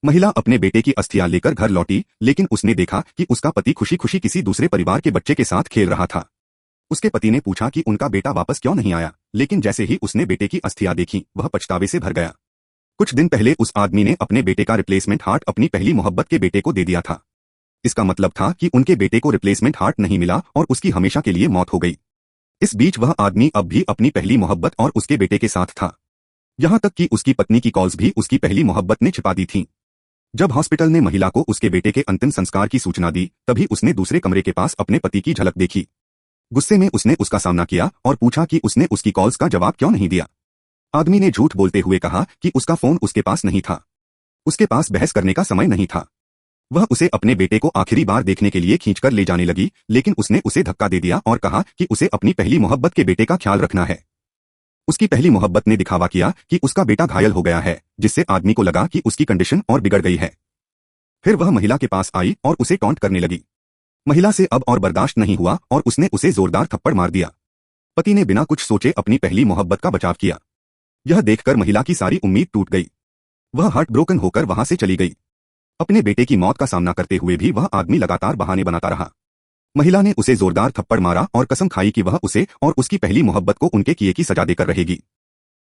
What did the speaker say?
महिला अपने बेटे की अस्थियां लेकर घर लौटी, लेकिन उसने देखा कि उसका पति खुशी खुशी किसी दूसरे परिवार के बच्चे के साथ खेल रहा था। उसके पति ने पूछा कि उनका बेटा वापस क्यों नहीं आया, लेकिन जैसे ही उसने बेटे की अस्थियां देखी, वह पछतावे से भर गया। कुछ दिन पहले उस आदमी ने अपने बेटे का रिप्लेसमेंट हार्ट अपनी पहली मोहब्बत के बेटे को दे दिया था। इसका मतलब था कि उनके बेटे को रिप्लेसमेंट हार्ट नहीं मिला और उसकी हमेशा के लिए मौत हो गई। इस बीच वह आदमी अब भी अपनी पहली मोहब्बत और उसके बेटे के साथ था। यहाँ तक कि उसकी पत्नी की कॉल्स भी उसकी पहली मोहब्बत ने छिपा दी थीं। जब हॉस्पिटल ने महिला को उसके बेटे के अंतिम संस्कार की सूचना दी, तभी उसने दूसरे कमरे के पास अपने पति की झलक देखी। गुस्से में उसने उसका सामना किया और पूछा कि उसने उसकी कॉल्स का जवाब क्यों नहीं दिया। आदमी ने झूठ बोलते हुए कहा कि उसका फोन उसके पास नहीं था। उसके पास बहस करने का समय नहीं था। वह उसे अपने बेटे को आखिरी बार देखने के लिए खींचकर ले जाने लगी, लेकिन उसने उसे धक्का दे दिया और कहा कि उसे अपनी पहली मोहब्बत के बेटे का ख्याल रखना है। उसकी पहली मोहब्बत ने दिखावा किया कि उसका बेटा घायल हो गया है, जिससे आदमी को लगा कि उसकी कंडीशन और बिगड़ गई है। फिर वह महिला के पास आई और उसे टॉन्ट करने लगी। महिला से अब और बर्दाश्त नहीं हुआ और उसने उसे जोरदार थप्पड़ मार दिया। पति ने बिना कुछ सोचे अपनी पहली मोहब्बत का बचाव किया। यह देखकर महिला की सारी उम्मीद टूट गई। वह हार्ट ब्रोकन होकर वहां से चली गई। अपने बेटे की मौत का सामना करते हुए भी वह आदमी लगातार बहाने बनाता रहा। महिला ने उसे जोरदार थप्पड़ मारा और कसम खाई कि वह उसे और उसकी पहली मोहब्बत को उनके किए की सजा देकर रहेगी।